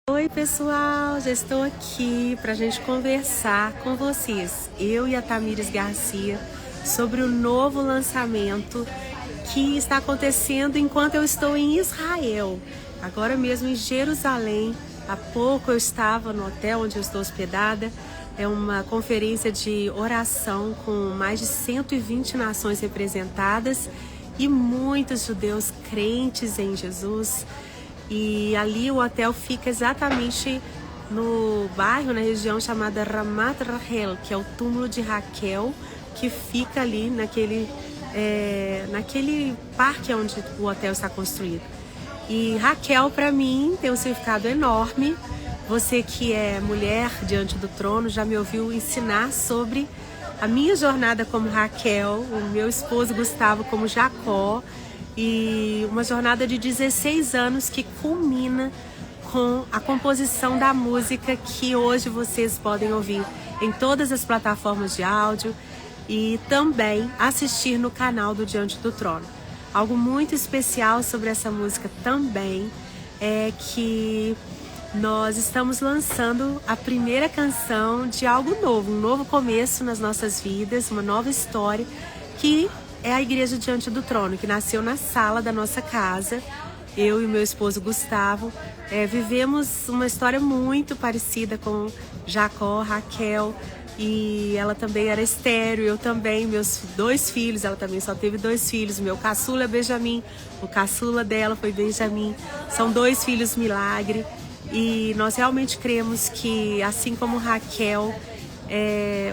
Oi, pessoal, já estou aqui para a gente conversar com vocês, eu e a Tamires Garcia, sobre o novo lançamento que está acontecendo enquanto eu estou em Israel, agora mesmo em Jerusalém. Há pouco eu estava no hotel onde eu estou hospedada. É uma conferência de oração com mais de 120 nações representadas e muitos judeus crentes em Jesus. E ali o hotel fica exatamente no bairro, na região chamada Ramat Rahel, que é o túmulo de Raquel, que fica ali naquele parque onde o hotel está construído. E Raquel, para mim, tem um significado enorme. Você que é mulher diante do trono já me ouviu ensinar sobre a minha jornada como Raquel, o meu esposo Gustavo como Jacó, e uma jornada de 16 anos que culmina com a composição da música que hoje vocês podem ouvir em todas as plataformas de áudio e também assistir no canal do Diante do Trono. Algo muito especial sobre essa música também é que nós estamos lançando a primeira canção de algo novo, um novo começo nas nossas vidas, uma nova história, que é a Igreja Diante do Trono, que nasceu na sala da nossa casa. Eu e meu esposo Gustavo vivemos uma história muito parecida com Jacó, Raquel, e ela também era estéril, eu também, meus 2 filhos, ela também só teve 2 filhos, meu caçula é Benjamin, o caçula dela foi Benjamin, são 2 filhos milagre, e nós realmente cremos que, assim como Raquel,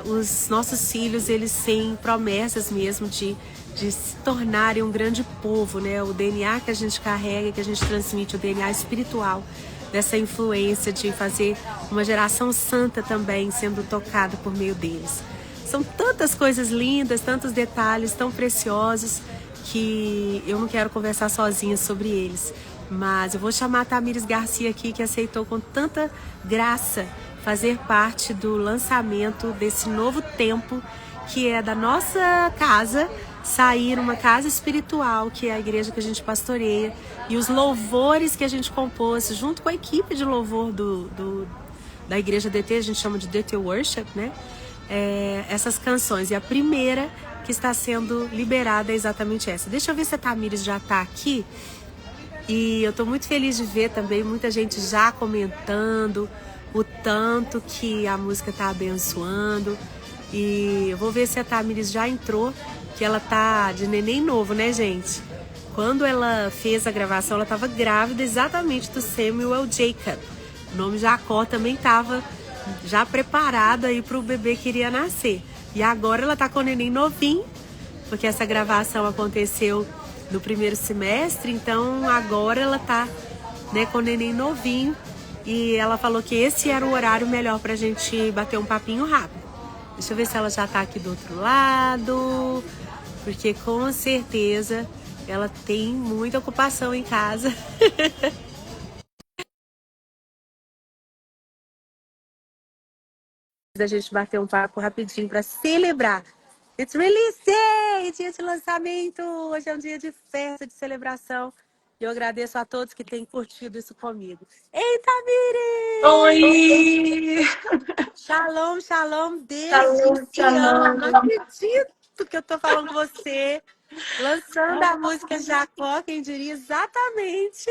os nossos filhos, eles têm promessas mesmo de se tornarem um grande povo, né? O DNA que a gente carrega, que a gente transmite, o DNA espiritual dessa influência de fazer uma geração santa também sendo tocada por meio deles. São tantas coisas lindas, tantos detalhes tão preciosos que eu não quero conversar sozinha sobre eles. Mas eu vou chamar a Tamires Garcia aqui, que aceitou com tanta graça fazer parte do lançamento desse novo tempo, que é da nossa casa, sair uma casa espiritual, que é a igreja que a gente pastoreia, e os louvores que a gente compôs junto com a equipe de louvor da igreja DT, a gente chama de DT Worship, né? Essas canções. E a primeira que está sendo liberada é exatamente essa. Deixa eu ver se a Tamires já está aqui. E eu estou muito feliz de ver também muita gente já comentando o tanto que a música está abençoando. E eu vou ver se a Tamires já entrou, que ela tá de neném novo, né, gente? Quando ela fez a gravação, ela estava grávida exatamente do Samuel Jacob. O nome Jacó também estava já preparado aí para o bebê que iria nascer. E agora ela tá com o neném novinho, porque essa gravação aconteceu no primeiro semestre, então agora ela tá, né, com o neném novinho, e ela falou que esse era o horário melhor pra gente bater um papinho rápido. Deixa eu ver se ela já tá aqui do outro lado, porque com certeza ela tem muita ocupação em casa. A gente bater um papo rapidinho para celebrar. It's Release Day, dia de lançamento. Hoje é um dia de festa, de celebração. E eu agradeço a todos que têm curtido isso comigo. Ei, Tamires! Oi! Shalom, shalom, desde Shalom, Sião. Não shalom. acredito que eu tô falando com você. Lançando a música Jacó, quem diria exatamente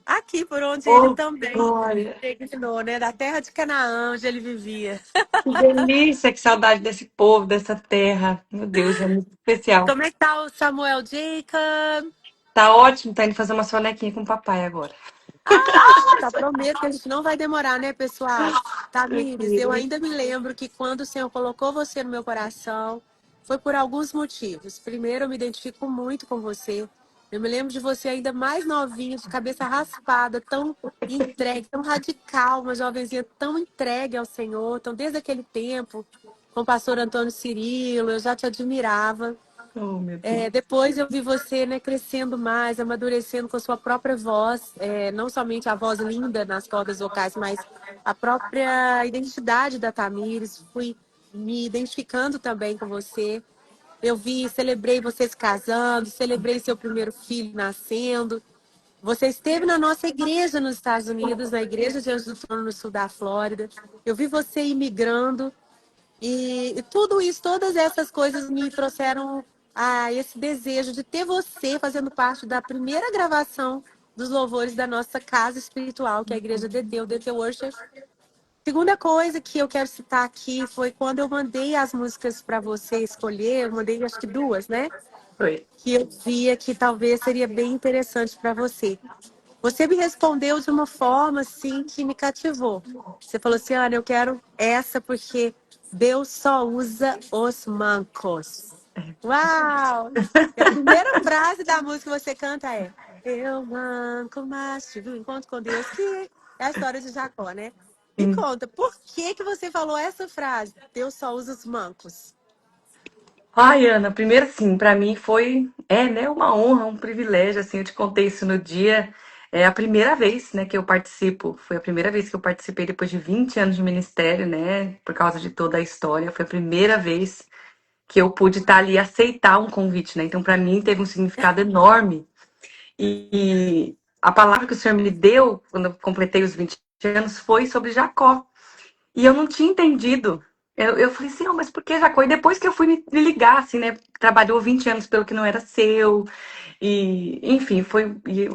aqui por onde ele Oh, também glória. peregrinou, né? Da terra de Canaã, onde ele vivia. Que delícia, que saudade desse povo, dessa terra. Meu Deus, é muito E especial. como é que tá o Samuel Jacob? Tá ótimo, tá indo fazer uma sonequinha com o papai agora. Só prometo que a gente não vai demorar, né, pessoal? Tamires, eu Tranquilo. ainda me lembro que quando o Senhor colocou você no meu coração, foi por alguns motivos. Primeiro, eu me identifico muito com você. Eu me lembro de você ainda mais novinha, de cabeça raspada, tão entregue, tão radical, uma jovenzinha tão entregue ao Senhor. Então, desde aquele tempo, com o pastor Antônio Cirilo, eu já te admirava. Oh, meu Deus. Depois eu vi você, né, crescendo mais, amadurecendo com a sua própria voz, não somente a voz linda nas cordas vocais, mas a própria identidade da Tamires. Fui me identificando também com você. Eu vi, celebrei você se casando, celebrei seu primeiro filho nascendo. Você esteve na nossa igreja nos Estados Unidos, na igreja Diante do Trono no sul da Flórida. Eu vi você imigrando. E tudo isso, todas essas coisas me trouxeram a esse desejo de ter você fazendo parte da primeira gravação dos louvores da nossa casa espiritual, que é a Igreja DT, o DT Worship. Segunda coisa que eu quero citar aqui foi quando eu mandei as músicas para você escolher, eu mandei acho que duas, né? Foi. Que eu via que talvez seria bem interessante para você. Você me respondeu de uma forma assim que me cativou. Você falou assim: Ana, eu quero essa porque Deus só usa os mancos. Uau! E a primeira frase da música que você canta é: Eu manco, mas tive um encontro com Deus, que é a história de Jacó, né? Me Sim. conta, por que que você falou essa frase? Deus só usa os mancos. Ai, Ana, primeiro assim, para mim foi, né, uma honra, um privilégio, assim, eu te contei isso no dia, é a primeira vez, né, que eu participo, foi a primeira vez que eu participei depois de 20 anos de ministério, né, por causa de toda a história, foi a primeira vez que eu pude estar ali e aceitar um convite, né, então para mim teve um significado enorme, e a palavra que o Senhor me deu, quando eu completei os 20 anos, foi sobre Jacó, e eu não tinha entendido. Eu falei assim, mas por que Jacó? E depois que eu fui me ligar, assim, né? Trabalhou 20 anos pelo que não era seu. E, enfim,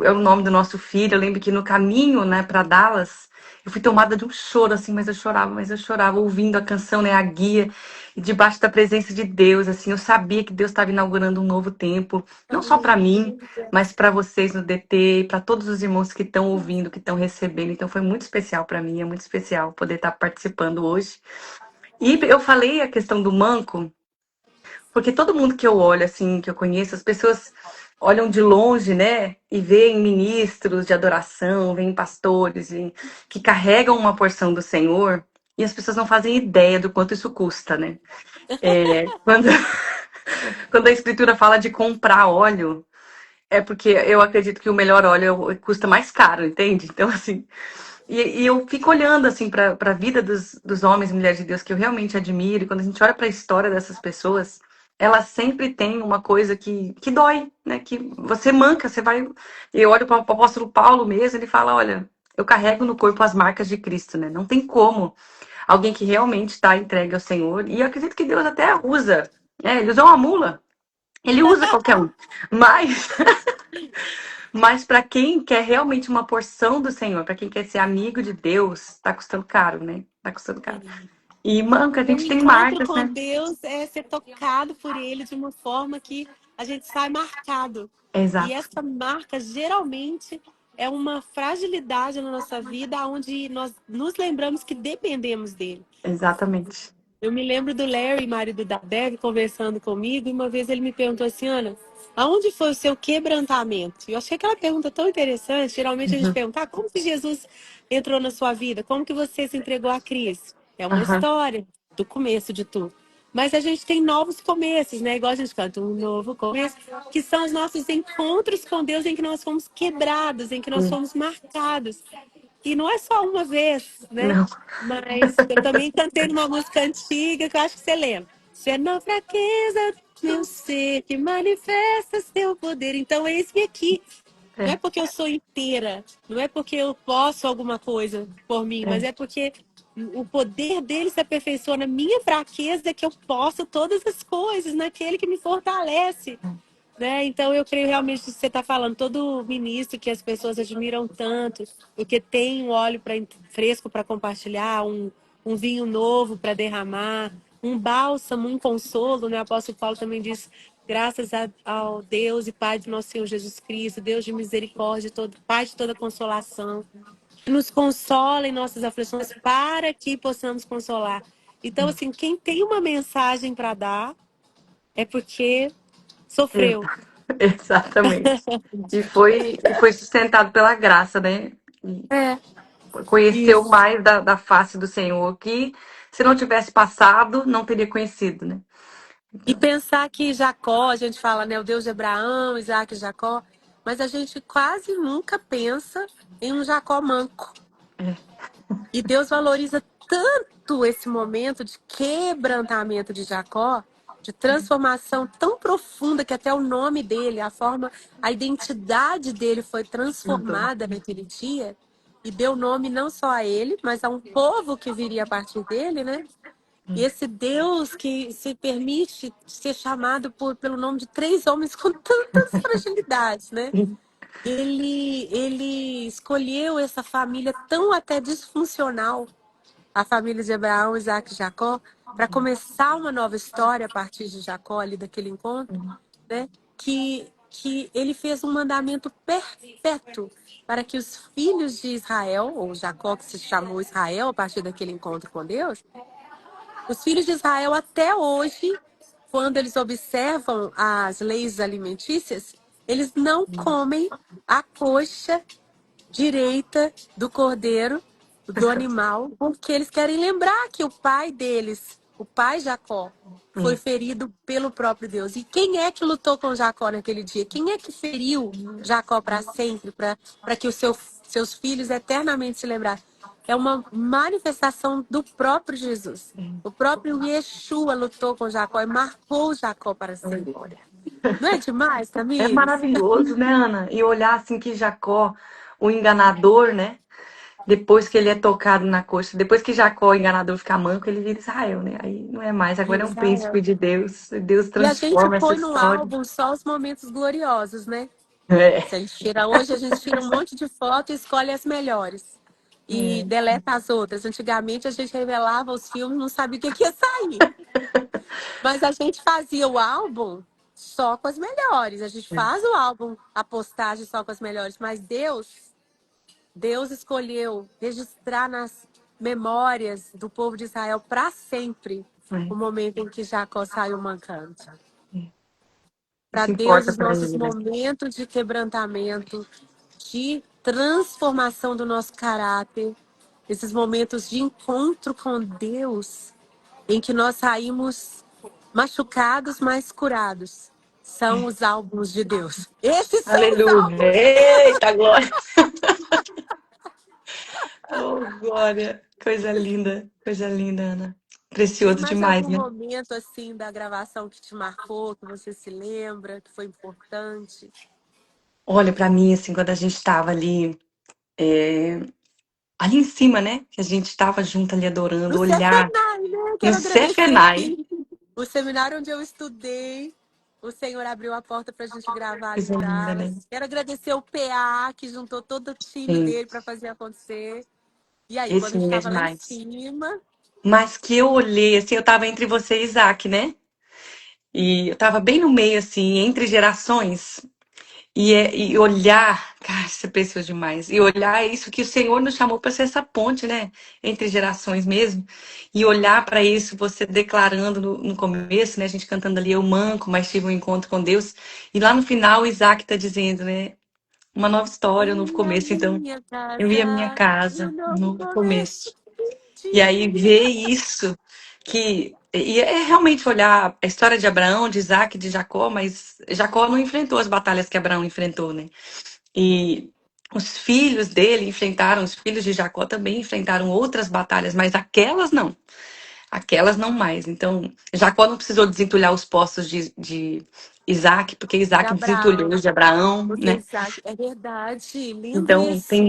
é o nome do nosso filho. Eu lembro que no caminho, né, para Dallas, eu fui tomada de um choro, assim, mas eu chorava, ouvindo a canção, né, a guia, e debaixo da presença de Deus, assim, eu sabia que Deus estava inaugurando um novo tempo, não só para mim, Aleluia. mas para vocês no DT, para todos os irmãos que estão ouvindo, que estão recebendo. Então foi muito especial para mim, é muito especial poder estar participando hoje. E eu falei a questão do manco, porque todo mundo que eu olho, assim, que eu conheço, as pessoas olham de longe, né? E veem ministros de adoração, veem pastores que carregam uma porção do Senhor, e as pessoas não fazem ideia do quanto isso custa, né? Quando, quando a escritura fala de comprar óleo, é porque eu acredito que o melhor óleo custa mais caro, entende? Então, assim, e eu fico olhando assim para a vida dos homens e mulheres de Deus que eu realmente admiro. E quando a gente olha para a história dessas pessoas, elas sempre têm uma coisa que dói, né? Que você manca, você vai. Eu olho para o apóstolo Paulo mesmo, ele fala: olha, eu carrego no corpo as marcas de Cristo, né? Não tem como alguém que realmente está entregue ao Senhor. E eu acredito que Deus até usa, né? Ele usou uma mula, ele usa qualquer um. Mas mas para quem quer realmente uma porção do Senhor, para quem quer ser amigo de Deus, tá custando caro, né? Tá custando caro. E, manca, a Porque o gente tem encontro marcas, com né? Deus é ser tocado por Ele de uma forma que a gente sai marcado. E Exato, essa marca geralmente é uma fragilidade na nossa vida, onde nós nos lembramos que dependemos dele. exatamente. Eu me lembro do Larry, marido da Deb, conversando comigo, e uma vez ele me perguntou assim: Ana, aonde foi o seu quebrantamento? Eu achei aquela pergunta tão interessante. Geralmente a gente Uhum. pergunta: como que Jesus entrou na sua vida? Como que você se entregou a Cristo? É uma Aham. história do começo de tudo. Mas a gente tem novos começos, né? Igual a gente canta um novo começo, que são os nossos encontros com Deus em que nós fomos quebrados, em que nós Sim. fomos marcados. E não é só uma vez, né? Não. Mas eu também cantei numa música antiga que eu acho que você lembra. Se é na fraqueza do meu ser que manifesta seu poder. Então, eis-me aqui. Não é É, porque eu sou inteira, não é porque eu posso alguma coisa por mim, mas é. é porque o poder dele se aperfeiçoa na minha fraqueza que eu posso todas as coisas naquele que me fortalece. Né? Então, eu creio realmente que você está falando, todo ministro que as pessoas admiram tanto, porque tem um óleo fresco para compartilhar, um vinho novo para derramar, um bálsamo, um consolo, né? O apóstolo Paulo também diz, graças ao Deus e Pai de nosso Senhor Jesus Cristo, Deus de misericórdia, Pai de toda consolação, que nos consola em nossas aflições para que possamos consolar. Então, assim, quem tem uma mensagem para dar é porque sofreu. Exatamente. E foi sustentado pela graça, né? E É. conheceu Isso. mais da face do Senhor, que se não tivesse passado, não teria conhecido, né? E Então, pensar que Jacó, a gente fala, né, o Deus de Abraão, Isaac e Jacó, mas a gente quase nunca pensa em um Jacó manco. é, E Deus valoriza tanto esse momento de quebrantamento de Jacó, de transformação tão profunda que até o nome dele, a forma, a identidade dele foi Mudou. transformada naquele dia e deu nome não só a ele, mas a um povo que viria a partir dele, né? E esse Deus que se permite ser chamado pelo nome de três homens com tantas fragilidades, né? Ele escolheu essa família tão até disfuncional, a família de Abraão, Isaac e Jacó, para começar uma nova história a partir de Jacó, ali daquele encontro, né? Que ele fez um mandamento perpétuo para que os filhos de Israel, ou Jacó que se chamou Israel a partir daquele encontro com Deus, os filhos de Israel até hoje, quando eles observam as leis alimentícias, eles não comem a coxa direita do cordeiro, do animal, porque eles querem lembrar que o pai deles, o pai Jacó, foi ferido pelo próprio Deus. E quem é que lutou com Jacó naquele dia? Quem é que feriu Jacó para sempre, para que os seus filhos eternamente se lembrassem? É uma manifestação do próprio Jesus. O próprio Yeshua lutou com Jacó e marcou Jacó para sempre. Não é demais, É Tamires? maravilhoso, né, Ana? E olhar assim que Jacó, o enganador, né? Depois que ele é tocado na coxa, depois que Jacó, o enganador, fica manco, ele vira Israel, né? Aí não é mais, agora é um príncipe Israel. de Deus. Deus E a gente transforma essa põe no história. álbum só os momentos gloriosos, né? É, Se a gente tira hoje, a gente tira um monte de foto e escolhe as melhores. E é, deleta as outras. Antigamente a gente revelava os filmes, não sabia o que que ia sair. Mas a gente fazia o álbum só com as melhores. A gente faz o álbum, a postagem só com as melhores. Mas Deus escolheu registrar nas memórias do povo de Israel para sempre o é, momento em que Jacó saiu mancando. é. Para Isso Deus, importa os para nossos ele, né? momentos de quebrantamento, de transformação do nosso caráter, esses momentos de encontro com Deus, em que nós saímos machucados, mas curados, são os álbuns de Deus. Esses são os Aleluia. álbuns. Eita, glória. Oh, glória. Coisa linda, Ana. Tem Precioso mais demais, algum né? momento assim da gravação que te marcou, que você se lembra, que foi importante? Olha, para mim, assim, quando a gente estava ali, ali em cima, né? Que a gente estava junto ali No adorando, olhar Cefenai, né? no Quero agradecer Cefenai. aqui. O seminário onde eu estudei, o Senhor abriu a porta para a gente gravar ali Coisa em linda, né? Dallas. Quero agradecer o PA, que juntou todo o time Sim, dele para fazer acontecer. E aí, quando esse a gente menino é estava lá em demais. cima, Mas que eu olhei, assim, eu tava entre você e Isaac, né? E eu tava bem no meio, assim, entre gerações. E olhar, cara, isso é precioso demais. E olhar isso que o Senhor nos chamou para ser essa ponte, né? Entre gerações mesmo. E olhar para isso, você declarando no começo, né? A gente cantando ali, eu manco, mas tive um encontro com Deus. E lá no final, o Isaac tá dizendo, né? Uma nova história, um novo e a começo. Então, minha eu ia à minha casa, um casa, um novo novo começo começo. E aí de ver isso, que e é realmente olhar a história de Abraão, de Isaac, de Jacó, mas Jacó não enfrentou as batalhas que Abraão enfrentou, né? E os filhos dele enfrentaram, os filhos de Jacó também enfrentaram outras batalhas, mas aquelas não mais. Então, Jacó não precisou desentulhar os poços de Isaac, porque Isaac desentulhou Abraão. os de Abraão, Porque né? Isaac, é verdade, lindo Então, isso.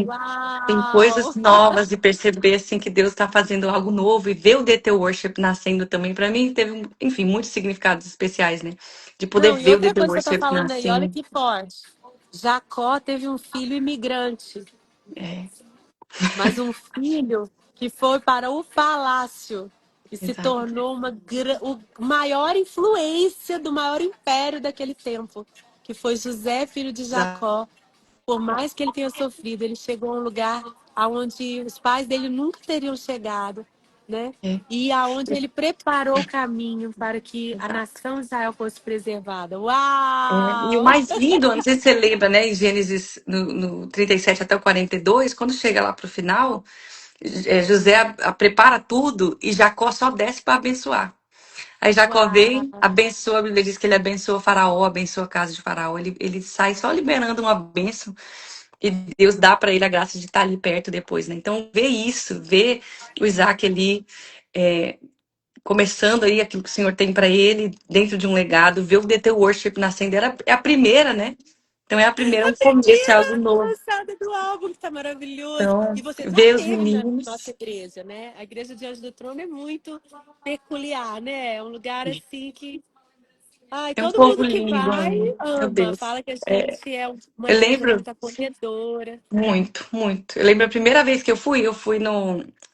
tem coisas Uau! novas de perceber assim que Deus está fazendo algo novo e ver o DT Worship nascendo também para mim teve, enfim, muitos significados especiais, né? De poder Não, e ver o outra DT coisa que você está Worship falando aí, olha nascendo. que forte. Jacó teve um filho imigrante, É, mas um filho que foi para o palácio e se exato, tornou o maior influência do maior império daquele tempo, que foi José, filho de exato. Jacó. Por mais que ele tenha sofrido, ele chegou a um lugar aonde os pais dele nunca teriam chegado, né? É, E aonde ele preparou o caminho para que a exato. nação de Israel fosse preservada. E o Uau! mais lindo, eu não sei se você lembra, né, em Gênesis no 37 até o 42, quando chega lá pro final, José prepara tudo e Jacó só desce para abençoar. Aí Jacó vem, Uau! abençoa, a Bíblia diz que ele abençoa Faraó, abençoa a casa de Faraó. Ele sai só liberando uma bênção e Deus dá para ele a graça de estar ali perto depois, né? Então, ver isso, ver o Isaac ali começando aí aquilo que o Senhor tem para ele, dentro de um legado, ver o DT Worship nascendo, é a primeira, né? Então é a primeira, um começo, é algo Primeira novo. lançada do álbum, que tá maravilhoso. E Então, você já ver os teve na nossa meninos, igreja, né? A Igreja Diante do Trono é muito peculiar, né? É um lugar assim que. Ai, é um todo povo mundo que lindo, vai Ana. Meu ama, Deus. fala que a É, gente é uma eu igreja lembro muito acolhedora. muito, muito. Eu lembro a primeira vez que eu fui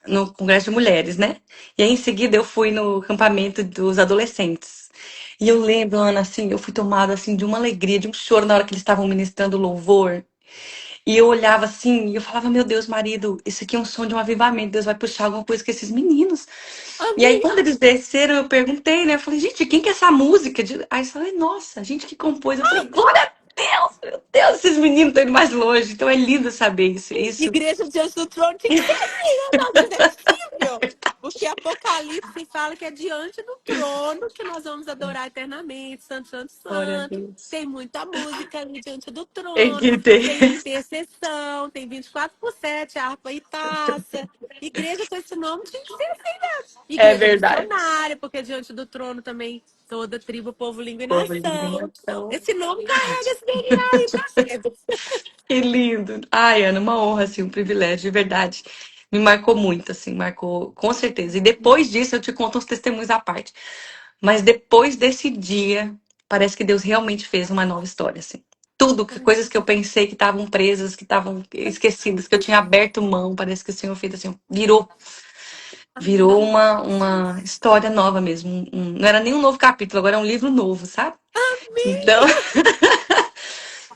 no Congresso de Mulheres, né? E aí em seguida eu fui no acampamento dos adolescentes. E eu lembro, Ana, assim, eu fui tomada assim de uma alegria, de um choro na hora que eles estavam ministrando louvor. E eu olhava assim, e eu falava, meu Deus, marido, isso aqui é um som de um avivamento, Deus vai puxar alguma coisa com esses meninos. E aí, Amém! quando eles desceram, eu perguntei, né? Eu falei, gente, quem que é essa música? Aí eu falei, nossa, a gente que compôs. Eu falei, glória a Deus, meu Deus, esses meninos estão indo mais longe. Então é lindo saber isso. Isso Igreja Diante do Trono tinha que ser assim, né? Não, não é possível. Porque Apocalipse fala que é diante do trono que nós vamos adorar eternamente. Santo, santo, glória a santo. Deus. Tem muita música ali diante do Tem trono. que ter. Tem intercessão, tem 24/7, harpa e taça. Igreja com esse nome tinha que ser assim, né? É Igreja verdade. missionária, porque diante do trono também toda tribo, povo, língua e Povo de nação. nação. Esse nome carrega esse DNA aí pra sempre. Que lindo. Ai, Ana, uma honra, assim, um privilégio, de verdade. Me marcou muito, assim, marcou com certeza. E depois disso, eu te conto uns testemunhos à parte. Mas depois desse dia, parece que Deus realmente fez uma nova história, assim. Tudo, coisas que eu pensei que estavam presas, que estavam esquecidas, que eu tinha aberto mão, parece que o Senhor fez assim, virou uma história nova mesmo. Não era nem um novo capítulo, agora é um livro novo, sabe? Então,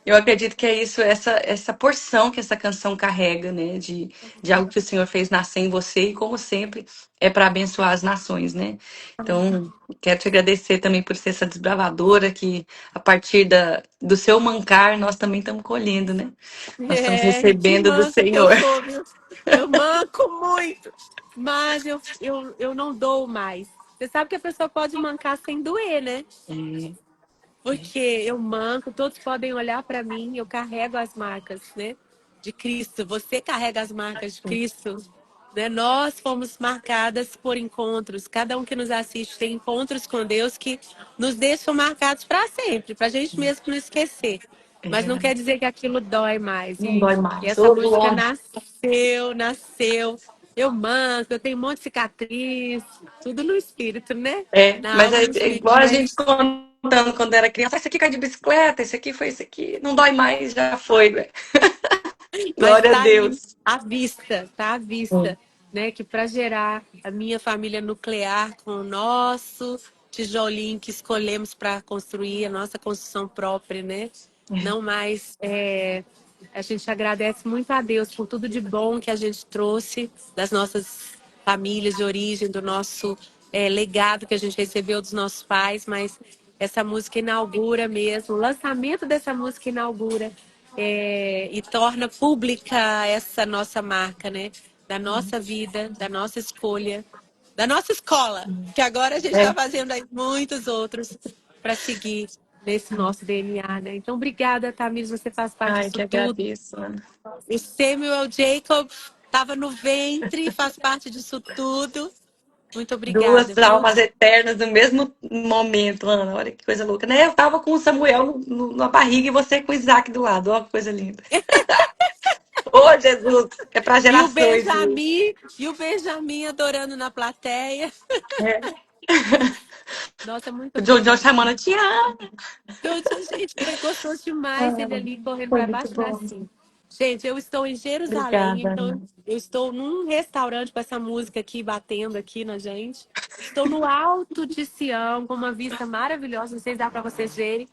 eu acredito que é isso, essa porção que essa canção carrega, né? De algo que o Senhor fez nascer em você e, como sempre, é para abençoar as nações, né? Então, quero te agradecer também por ser essa desbravadora que, a partir do seu mancar, nós também estamos colhendo, né? Nós estamos É, que recebendo do manca que eu Senhor. sou, viu? Eu manco muito, mas eu não dou mais. Você sabe que a pessoa pode mancar sem doer, né? É, é, Porque eu manco, todos podem olhar para mim, eu carrego as marcas, né? De Cristo. Você carrega as marcas de Cristo, né? Nós fomos marcadas por encontros. Cada um que nos assiste tem encontros com Deus que nos deixam marcados para sempre, para a gente mesmo não esquecer. é Mas não verdade. quer dizer que aquilo dói mais. Não E dói mais. essa Ô, música glória. nasceu. Eu manco, eu tenho um monte de cicatriz, tudo no espírito, né? É, Na mas alma, é, no é espírito, igual a gente mas contando quando era criança. "Ah, esse aqui cai de bicicleta, esse aqui foi esse aqui. Não dói mais, já foi, né? Mas Glória a está ali Deus. à vista, tá à vista, né? Que para gerar a minha família nuclear com o nosso tijolinho que escolhemos para construir a nossa construção própria, né? Não mais. A gente agradece muito a Deus por tudo de bom que a gente trouxe das nossas famílias de origem, do nosso legado que a gente recebeu dos nossos pais, mas essa música inaugura mesmo, o lançamento dessa música inaugura e torna pública essa nossa marca, né? Da nossa vida, da nossa escolha, da nossa escola, que agora a gente está É. fazendo aí muitos outros para seguir nesse nosso DNA, né? Então, obrigada, Tamires, você faz parte Ai, disso que tudo. agradeço, Ana. O Samuel Jacob estava no ventre, faz parte disso tudo. Muito obrigada, Duas viu? almas eternas no mesmo momento, Ana. Olha que coisa louca, né? Eu tava com o Samuel na barriga e você com o Isaac do lado. Olha que coisa linda. Ô, Jesus, é para E o gerações isso. Benjamin, e o Benjamin adorando na plateia. É. Nossa, muito O John obrigada. chamando a tia Ana. Então, gente, foi gostoso demais ele Ah, ali correndo foi para muito baixo e para bom. cima. Gente, eu estou em Jerusalém, Obrigada, então Ana. eu estou num restaurante com essa música aqui batendo aqui na gente. Estou no alto de Sião, com uma vista maravilhosa, não sei se dá para vocês verem.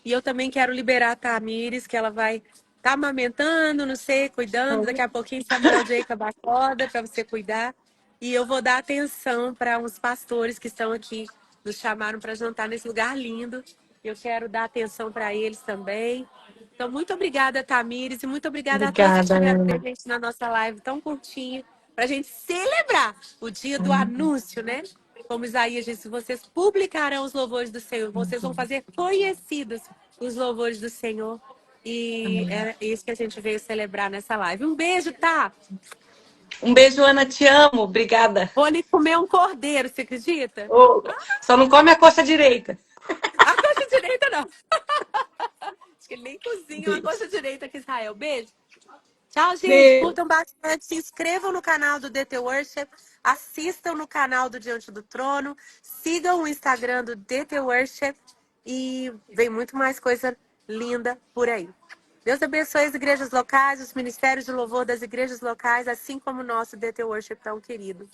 E eu também quero liberar a Tamires, que ela vai estar amamentando, não sei, cuidando. Daqui a pouquinho Samuel Jacob acorda para você cuidar. E eu vou dar atenção para uns pastores que estão aqui, nos chamaram para jantar nesse lugar lindo. Eu quero dar atenção para eles também. Então, muito obrigada, Tamires, e muito obrigada a todos que Obrigada, estiveram Ana. presentes na nossa live tão curtinha, para a gente celebrar o dia do anúncio, né? Como Isaías disse, vocês publicarão os louvores do Senhor, vocês vão fazer conhecidos os louvores do Senhor. E é isso que a gente veio celebrar nessa live. Um beijo, tá? Um beijo, Ana, te amo. Obrigada. Vou ali comer um cordeiro, você acredita? Ô, só não come a coxa direita. A coxa direita não. Acho que ele nem cozinha a Beijo. coxa direita aqui, Israel. Beijo. Tchau, gente. Beijo. Curtam bastante. Se inscrevam no canal do DT Worship. Assistam no canal do Diante do Trono. Sigam o Instagram do DT Worship. E vem muito mais coisa linda por aí. Deus abençoe as igrejas locais, os ministérios de louvor das igrejas locais, assim como o nosso DT Worship tão querido.